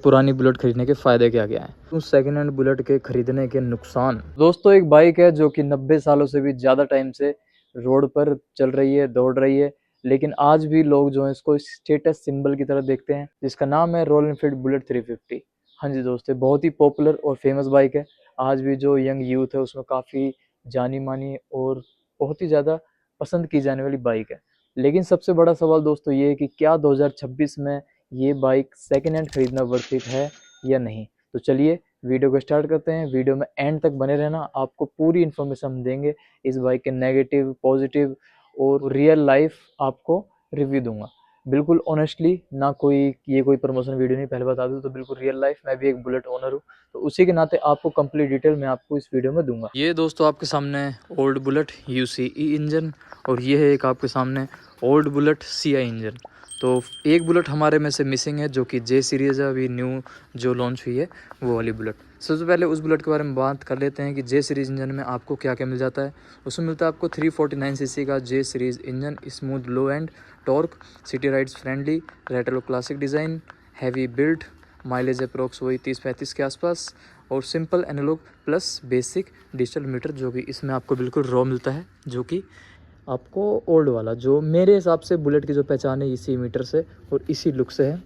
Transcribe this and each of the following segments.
पुरानी बुलेट खरीदने के फ़ायदे क्या क्या हैं, तो सेकेंड हैंड बुलेट के खरीदने के नुकसान। दोस्तों एक बाइक है जो कि 90 सालों से भी ज़्यादा टाइम से रोड पर चल रही है, दौड़ रही है, लेकिन आज भी लोग जो है इसको स्टेटस सिंबल की तरह देखते हैं, जिसका नाम है रॉयल एनफील्ड बुलेट 350। हाँ जी दोस्तों, बहुत ही पॉपुलर और फेमस बाइक है। आज भी जो यंग यूथ है उसमें काफ़ी जानी मानी और बहुत ही ज़्यादा पसंद की जाने वाली बाइक है। लेकिन सबसे बड़ा सवाल दोस्तों ये है कि क्या 2026 में ये बाइक सेकेंड हैंड खरीदना वर्थ इट है या नहीं। तो चलिए वीडियो को स्टार्ट करते हैं। वीडियो में एंड तक बने रहना, आपको पूरी इन्फॉर्मेशन हम देंगे इस बाइक के नेगेटिव, पॉजिटिव और रियल लाइफ आपको रिव्यू दूंगा, बिल्कुल ऑनेस्टली। ना कोई ये कोई प्रमोशन वीडियो नहीं, पहले बता दूं तो बिल्कुल रियल लाइफ। मैं भी एक बुलेट ओनर हूँ, तो उसी के नाते आपको कंप्लीट डिटेल मैं आपको इस वीडियो में दूंगा। ये दोस्तों आपके सामने ओल्ड बुलेट UCE इंजन, और ये है एक आपके सामने ओल्ड बुलेट CI इंजन। तो एक बुलेट हमारे में से मिसिंग है जो कि J सीरीज़ है, अभी न्यू जो लॉन्च हुई है वो वाली बुलेट। सबसे पहले उस बुलेट के बारे में बात कर लेते हैं कि J सीरीज़ इंजन में आपको क्या क्या मिल जाता है। उसमें मिलता है आपको 349 सीसी का J series engine, smooth low and torque, city rides friendly, retro classic design, heavy build, mileage approx वही 30-35 के आसपास, और simple analogue plus basic digital meter, जो कि इसमें आपको बिल्कुल रॉ मिलता है, जो कि आपको ओल्ड वाला, जो मेरे हिसाब से बुलेट की जो पहचान है इसी मीटर से और इसी लुक से है।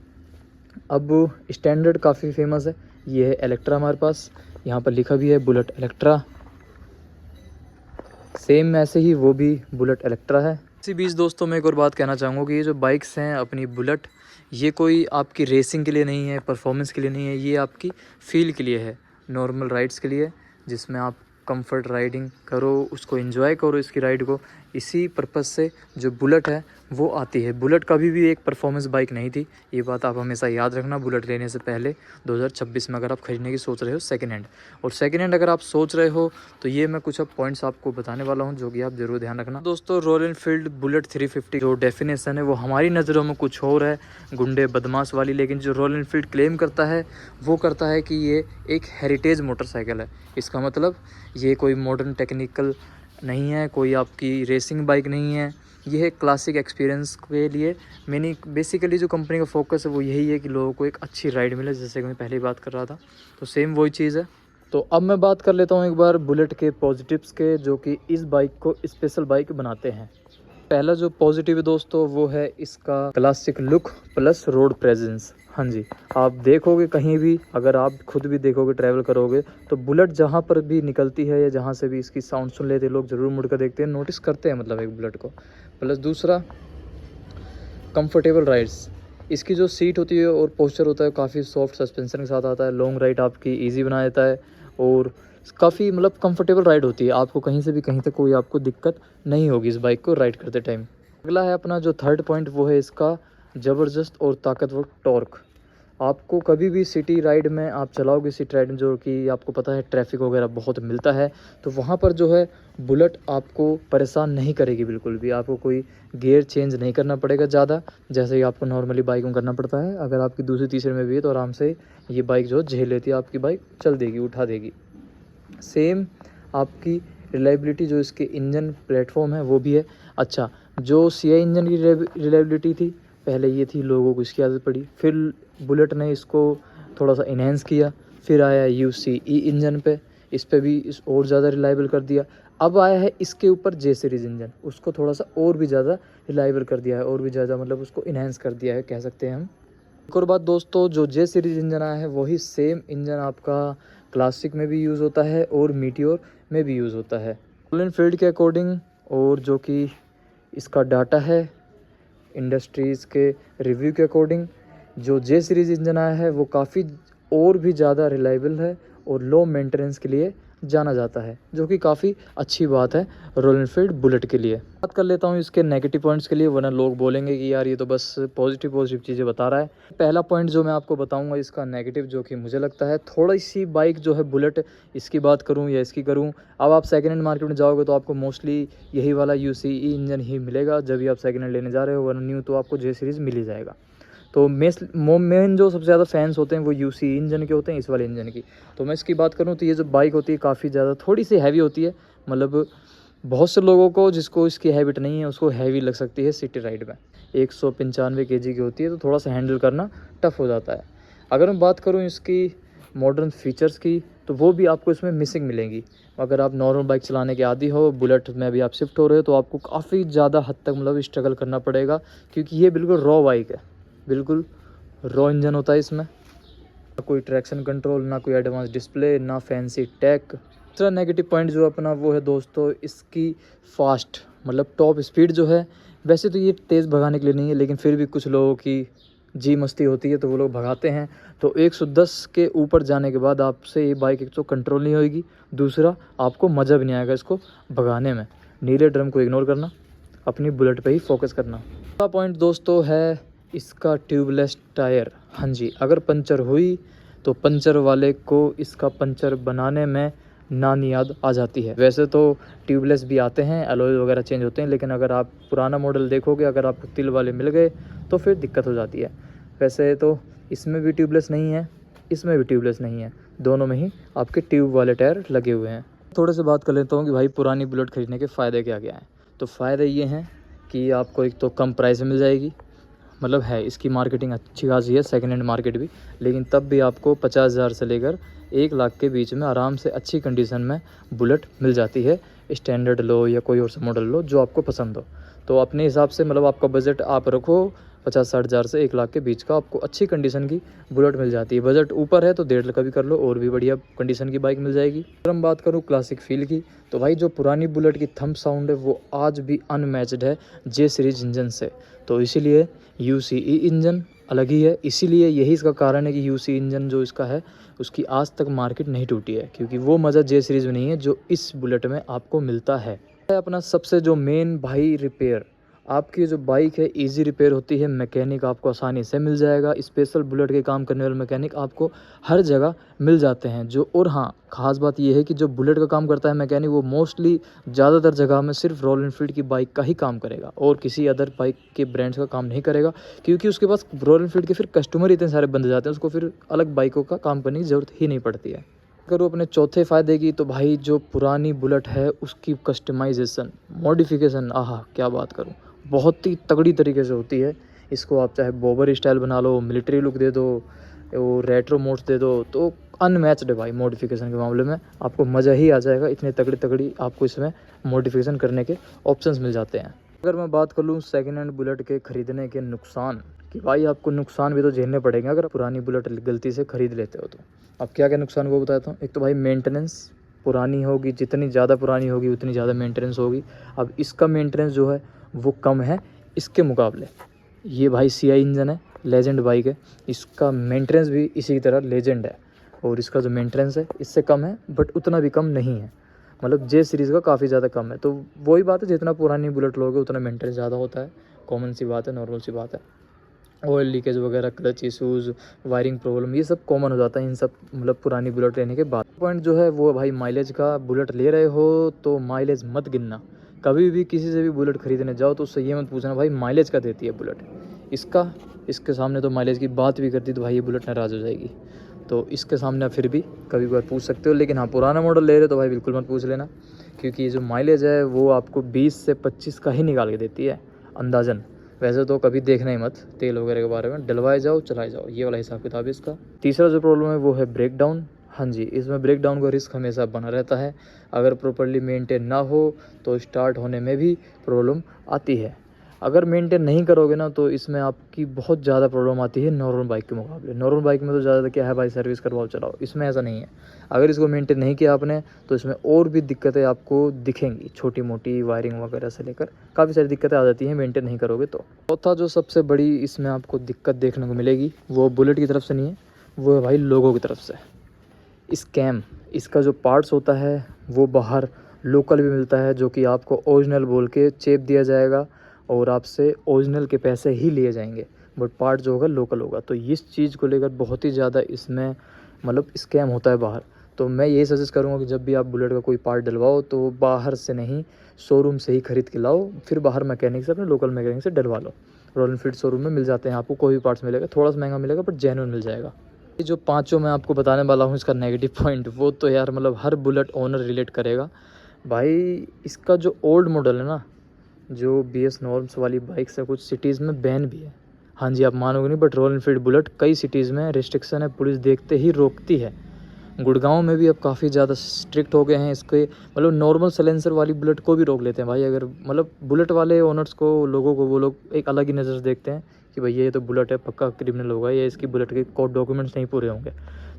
अब स्टैंडर्ड काफ़ी फेमस है, ये है इलेक्ट्रा हमारे पास, यहाँ पर लिखा भी है बुलेट इलेक्ट्रा। सेम ऐसे ही वो भी बुलेट इलेक्ट्रा है। इसी बीच दोस्तों मैं एक और बात कहना चाहूँगा कि ये जो बाइक्स हैं अपनी बुलेट, ये कोई आपकी रेसिंग के लिए नहीं है, परफॉर्मेंस के लिए नहीं है, ये आपकी फील के लिए है, नॉर्मल राइड्स के लिए, जिसमें आप कंफर्ट राइडिंग करो, उसको एंजॉय करो इसकी राइड को। इसी पर्पज़ से जो बुलेट है वो आती है। बुलेट कभी भी एक परफॉर्मेंस बाइक नहीं थी, ये बात आप हमेशा याद रखना बुलेट लेने से पहले 2026 में, अगर आप खरीदने की सोच रहे हो सेकेंड हैंड। और सेकेंड हैंड अगर आप सोच रहे हो तो ये मैं कुछ अब पॉइंट्स आपको बताने वाला हूँ जो कि आप ज़रूर ध्यान रखना। दोस्तों रॉयल एनफील्ड बुलेट 350 जो डेफिनेशन है वो हमारी नज़रों में कुछ और है, गुंडे बदमाश वाली, लेकिन जो रॉयल एनफील्ड क्लेम करता है वो करता है कि ये एक हेरिटेज मोटरसाइकिल है। इसका मतलब ये कोई मॉडर्न टेक्निकल नहीं है, कोई आपकी रेसिंग बाइक नहीं है, ये है क्लासिक एक्सपीरियंस के लिए। मैंने बेसिकली जो कंपनी का फोकस है वो यही है कि लोगों को एक अच्छी राइड मिले, जैसे कि मैं पहले ही बात कर रहा था, तो सेम वही चीज़ है। तो अब मैं बात कर लेता हूँ एक बार बुलेट के पॉजिटिव्स के, जो कि इस बाइक को स्पेशल बाइक बनाते हैं। पहला जो पॉजिटिव है दोस्तों वो है इसका classic look plus road presence. हाँ जी, आप देखोगे कहीं भी, अगर आप खुद भी देखोगे, ट्रैवल करोगे, तो बुलेट जहाँ पर भी निकलती है या जहाँ से भी इसकी साउंड सुन लेते हैं लोग, ज़रूर मुड़ कर देखते हैं, नोटिस करते हैं मतलब एक बुलेट को। प्लस दूसरा कंफर्टेबल राइड्स, इसकी जो सीट होती है और पोस्चर होता है काफ़ी सॉफ्ट सस्पेंशन के साथ आता है, लॉन्ग राइड आपकी ईजी बना देता है और काफ़ी मतलब कंफर्टेबल राइड होती है। आपको कहीं से भी कहीं तक कोई आपको दिक्कत नहीं होगी इस बाइक को राइड करते टाइम। अगला है अपना जो थर्ड पॉइंट, वो है इसका ज़बरदस्त और ताकतवर टॉर्क। आपको कभी भी सिटी राइड में आप चलाओगे, सिटी राइड में जो कि आपको पता है ट्रैफिक वगैरह बहुत मिलता है, तो वहाँ पर जो है बुलेट आपको परेशान नहीं करेगी बिल्कुल भी। आपको कोई गियर चेंज नहीं करना पड़ेगा ज़्यादा, जैसे कि आपको नॉर्मली बाइक में करना पड़ता है। अगर आपकी दूसरी तीसरे में भी है तो आराम से ये बाइक जो झेल लेती है, आपकी बाइक चल देगी, उठा देगी। सेम आपकी रिलायबिलिटी जो इसके इंजन प्लेटफॉर्म है वो भी है अच्छा। जो CI इंजन की रिलायबिलिटी थी पहले, ये थी, लोगों को इसकी आदत पड़ी, फिर बुलेट ने इसको थोड़ा सा इन्हेंस किया, फिर आया UCE इंजन पे, इस पे भी इस और ज़्यादा रिलायबल कर दिया। अब आया है इसके ऊपर J सीरीज़ इंजन, उसको थोड़ा सा और भी ज़्यादा रिलायबल कर दिया है, और भी ज़्यादा मतलब उसको इन्हेंस कर दिया है, कह सकते हैं हम। एक और बात दोस्तों, जो J सीरीज़ इंजन आया है वही सेम इंजन आपका क्लासिक में भी यूज़ होता है और मीटियोर में भी यूज़ होता है। रॉयल एनफील्ड के अकॉर्डिंग, और जो कि इसका डाटा है इंडस्ट्रीज़ के रिव्यू के अकॉर्डिंग, जो J सीरीज़ इंजन आया है वो काफ़ी और भी ज़्यादा रिलायबल है और लो मेंटेनेंस के लिए जाना जाता है, जो कि काफ़ी अच्छी बात है रॉयल एनफील्ड बुलेट के लिए। बात कर लेता हूँ इसके नेगेटिव पॉइंट्स के लिए, वरना लोग बोलेंगे कि यार ये तो बस पॉजिटिव चीज़ें बता रहा है। पहला पॉइंट जो मैं आपको बताऊंगा इसका नेगेटिव, जो कि मुझे लगता है थोड़ी सी बाइक जो है बुलेट, इसकी बात करूँ या इसकी करूँ, अब आप सेकेंड हैंड मार्केट में जाओगे तो आपको मोस्टली यही वाला UCE इंजन ही मिलेगा जब भी आप सेकेंड हैंड लेने जा रहे हो, वरना न्यू तो आपको J सीरीज़ मिल ही जाएगा। तो मेन जो सबसे ज़्यादा फैंस होते हैं वो UCE इंजन के होते हैं, इस वाले इंजन की। तो मैं इसकी बात करूँ तो ये जो बाइक होती है काफ़ी ज़्यादा थोड़ी सी हैवी होती है, मतलब बहुत से लोगों को जिसको इसकी हैबिट नहीं है उसको हैवी लग सकती है सिटी राइड में। 195 kg की होती है, तो थोड़ा सा हैंडल करना टफ हो जाता है। अगर मैं बात करूँ इसकी मॉडर्न फीचर्स की, तो वो भी आपको इसमें मिसिंग मिलेंगी। अगर आप नॉर्मल बाइक चलाने के आदी हो, बुलेट में भी आप शिफ्ट हो रहे हो, तो आपको काफ़ी ज़्यादा हद तक मतलब स्ट्रगल करना पड़ेगा, क्योंकि ये बिल्कुल रॉ बाइक है, बिल्कुल रॉ इंजन होता है इसमें। ना कोई ट्रैक्शन कंट्रोल, ना कोई एडवांस डिस्प्ले, ना फैंसी टेक। दूसरा नेगेटिव पॉइंट जो अपना वो है दोस्तों, इसकी फास्ट मतलब टॉप स्पीड जो है। वैसे तो ये तेज़ भगाने के लिए नहीं है, लेकिन फिर भी कुछ लोगों की जी मस्ती होती है तो वो लोग भगाते हैं। तो 110 के ऊपर जाने के बाद आपसे ये बाइक एक तो कंट्रोल नहीं होएगी, दूसरा आपको मज़ा भी नहीं आएगा इसको भगाने में। नीले ड्रम को इग्नोर करना, अपनी बुलेट पे ही फोकस करना। दूसरा पॉइंट दोस्तों है इसका ट्यूबलेस टायर। हाँ जी, अगर पंचर हुई तो पंचर वाले को इसका पंचर बनाने में नानी याद आ जाती है। वैसे तो ट्यूबलेस भी आते हैं, अलॉय वगैरह चेंज होते हैं, लेकिन अगर आप पुराना मॉडल देखोगे, अगर आपको तिल वाले मिल गए तो फिर दिक्कत हो जाती है। वैसे तो इसमें भी ट्यूबलेस नहीं है, इसमें भी ट्यूबलेस नहीं है, दोनों में ही आपके ट्यूब वाले टायर लगे हुए हैं। थोड़े से बात कर लेता हूँ कि भाई पुरानी बुलेट खरीदने के फ़ायदे क्या क्या हैं। तो फ़ायदे ये हैं कि आपको एक तो कम प्राइस में मिल जाएगी, मतलब है इसकी मार्केटिंग अच्छी खासी है, सेकेंड हैंड मार्केट भी, लेकिन तब भी आपको 50,000 से लेकर 1 लाख के बीच में आराम से अच्छी कंडीशन में बुलेट मिल जाती है। स्टैंडर्ड लो या कोई और सा मॉडल लो जो आपको पसंद हो। तो अपने हिसाब से मतलब आपका बजट आप रखो 50-60 हज़ार से 1 लाख के बीच का, आपको अच्छी कंडीशन की बुलेट मिल जाती है। बजट ऊपर है तो 1.5 लाख का भी कर लो, और भी बढ़िया कंडीशन की बाइक मिल जाएगी। अगर हम बात करूँ क्लासिक फील की, तो भाई जो पुरानी बुलेट की थंब साउंड है वो आज भी अनमैच्ड है जे सीरीज इंजन से। तो इसीलिए UCE इंजन अलग ही है, इसीलिए यही इसका कारण है कि UCE इंजन जो इसका है उसकी आज तक मार्केट नहीं टूटी है, क्योंकि वो मज़ा जे सीरीज़ में नहीं है जो इस बुलेट में आपको मिलता है। अपना सबसे जो मेन भाई रिपेयर, आपकी जो बाइक है इजी रिपेयर होती है, मैकेनिक आपको आसानी से मिल जाएगा। स्पेशल बुलेट के काम करने वाले मैकेनिक आपको हर जगह मिल जाते हैं जो। और हाँ, ख़ास बात यह है कि जो बुलेट का काम करता है मैकेनिक, वो मोस्टली ज़्यादातर जगह में सिर्फ रॉयल एनफील्ड की बाइक का ही काम करेगा, और किसी अदर बाइक के ब्रांड्स का काम नहीं करेगा, क्योंकि उसके पास रॉयल एनफील्ड के फिर कस्टमर इतने सारे बन जाते हैं, उसको फिर अलग बाइकों का काम करने की ज़रूरत ही नहीं पड़ती है। करूँ अपने चौथे फ़ायदे की, तो भाई जो पुरानी बुलेट है उसकी कस्टमाइजेशन मॉडिफिकेशन, आहा क्या बात करूँ, बहुत ही तगड़ी तरीके से होती है। इसको आप चाहे बॉबर स्टाइल बना लो, मिलिट्री लुक दे दो, और रेट्रो मोड्स दे दो, तो अनमैच्ड है भाई। मॉडिफिकेशन के मामले में आपको मज़ा ही आ जाएगा, इतने तगड़ी तगड़ी आपको इसमें मॉडिफिकेशन करने के ऑप्शंस मिल जाते हैं। अगर मैं बात कर लूँ सेकेंड हैंड बुलेट के ख़रीदने के नुकसान, कि भाई आपको नुकसान भी तो झेलने पड़ेंगे अगर पुरानी बुलेट गलती से ख़रीद लेते हो तो। अब क्या क्या नुकसान वो बताता हूँ। एक तो भाई मेंटेनेंस, पुरानी होगी जितनी ज़्यादा पुरानी होगी उतनी ज़्यादा मेंटेनेंस होगी। अब इसका मेंटेनेंस जो है वो कम है इसके मुकाबले। ये भाई CI इंजन है, लेजेंड बाइक है, इसका मेंटेनेंस भी इसी की तरह लेजेंड है, और इसका जो मेंटेनेंस है इससे कम है, बट उतना भी कम नहीं है, मतलब जे सीरीज़ का काफ़ी ज़्यादा कम है। तो वही बात है, जितना पुरानी बुलेट लोगे उतना मेंटेनेंस ज़्यादा होता है, कॉमन सी बात है, नॉर्मल सी बात है। ऑयल लीकेज वगैरह, क्लच इशूज़, वायरिंग प्रॉब्लम, ये सब कॉमन हो जाता है इन सब मतलब पुरानी बुलेट लेने के बाद। पॉइंट जो है वो भाई माइलेज का, बुलेट ले रहे हो तो माइलेज मत गिनना। कभी भी किसी से भी बुलेट ख़रीदने जाओ तो उससे ये मत पूछना भाई माइलेज का देती है बुलेट, इसके सामने तो माइलेज की बात भी करती तो भाई ये बुलेट नाराज़ हो जाएगी। तो इसके सामने आप फिर भी कभी कभार पूछ सकते हो, लेकिन हाँ पुराना मॉडल ले रहे हो तो भाई बिल्कुल मत पूछ लेना, क्योंकि जो माइलेज है वो आपको 20 से 25 का ही निकाल के देती है अंदाज़न। वैसे तो कभी देखना ही मत तेल वगैरह के बारे में, डलवाए जाओ चलाए जाओ, ये वाला हिसाब किताब है इसका। तीसरा जो प्रॉब्लम है वो है ब्रेक डाउन। हाँ जी, इसमें ब्रेक डाउन का रिस्क हमेशा बना रहता है, अगर प्रॉपर्ली मेंटेन ना हो तो स्टार्ट होने में भी प्रॉब्लम आती है। अगर मेंटेन नहीं करोगे ना तो इसमें आपकी बहुत ज़्यादा प्रॉब्लम आती है नॉर्मल बाइक के मुकाबले। नॉर्मल बाइक में तो ज़्यादा क्या है भाई, सर्विस करवाओ चलाओ, इसमें ऐसा नहीं है। अगर इसको मेंटेन नहीं किया आपने तो इसमें और भी दिक्कतें आपको दिखेंगी, छोटी मोटी वायरिंग वगैरह से लेकर काफ़ी सारी दिक्कतें आ जाती हैं मेंटेन नहीं करोगे तो। चौथा जो सबसे बड़ी इसमें आपको दिक्कत देखने को मिलेगी वो बुलेट की तरफ से नहीं है, वो है भाई लोगों की तरफ से। स्कैम, इसका जो पार्ट्स होता है वो बाहर लोकल भी मिलता है, जो कि आपको ओरिजिनल बोल के चेप दिया जाएगा और आपसे ओरिजिनल के पैसे ही लिए जाएंगे, बट पार्ट जो होगा लोकल होगा। तो इस चीज़ को लेकर बहुत ही ज़्यादा इसमें मतलब स्कैम होता है बाहर। तो मैं यही सजेस्ट करूँगा कि जब भी आप बुलेट का कोई पार्ट डलवाओ तो बाहर से नहीं, शोरूम से ही ख़रीद के लाओ, फिर बाहर मैकेनिक से, अपने लोकल मैकेनिक से डलवा लो। रॉयल एनफील्ड शोरूम में मिल जाते हैं आपको, कोई भी पार्ट्स मिलेगा, थोड़ा सा महंगा मिलेगा बट जेन्युइन मिल जाएगा। ये जो पाँचों मैं आपको बताने वाला हूँ इसका नेगेटिव पॉइंट, वो तो यार मतलब हर बुलेट ओनर रिलेट करेगा भाई। इसका जो ओल्ड मॉडल है ना, जो BS नॉर्म्स वाली बाइक्स है कुछ सिटीज़ में बैन भी है, हाँ जी, आप मानोगे नहीं, बट रॉयल एनफील्ड बुलेट कई सिटीज़ में रिस्ट्रिक्शन है, पुलिस देखते ही रोकती है। गुड़गांव में भी अब काफ़ी ज़्यादा स्ट्रिक्ट हो गए हैं इसके, मतलब नॉर्मल साइलेंसर वाली बुलेट को भी रोक लेते हैं भाई। अगर मतलब बुलेट वाले ओनर्स को, लोगों को, वो लोग एक अलग ही नज़र से देखते हैं कि भैया ये तो बुलेट है, पक्का क्रिमिनल होगा, या इसकी बुलेट के कोर्ट डॉक्यूमेंट्स नहीं पूरे होंगे।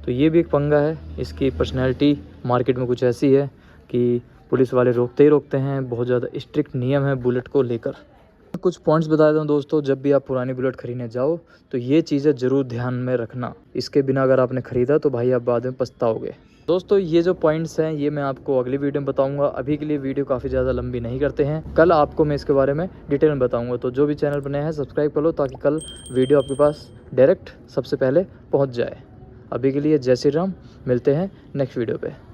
तो ये भी एक पंगा है। इसकी पर्सनैलिटी मार्केट में कुछ ऐसी है कि पुलिस वाले रोकते ही रोकते हैं, बहुत ज़्यादा स्ट्रिक्ट नियम है बुलेट को लेकर। कुछ पॉइंट्स बता देता हूँ दोस्तों, जब भी आप पुरानी बुलेट खरीदने जाओ तो ये चीज़ें ज़रूर ध्यान में रखना। इसके बिना अगर आपने ख़रीदा तो भाई आप बाद में पछताओगे। दोस्तों ये जो पॉइंट्स हैं ये मैं आपको अगली वीडियो में बताऊंगा। अभी के लिए वीडियो काफ़ी ज़्यादा लंबी नहीं करते हैं, कल आपको मैं इसके बारे में डिटेल में बताऊंगा। तो जो भी चैनल पर नया है सब्सक्राइब कर लो, ताकि कल वीडियो आपके पास डायरेक्ट सबसे पहले पहुँच जाए। अभी के लिए जय श्री राम, मिलते हैं नेक्स्ट वीडियो पर।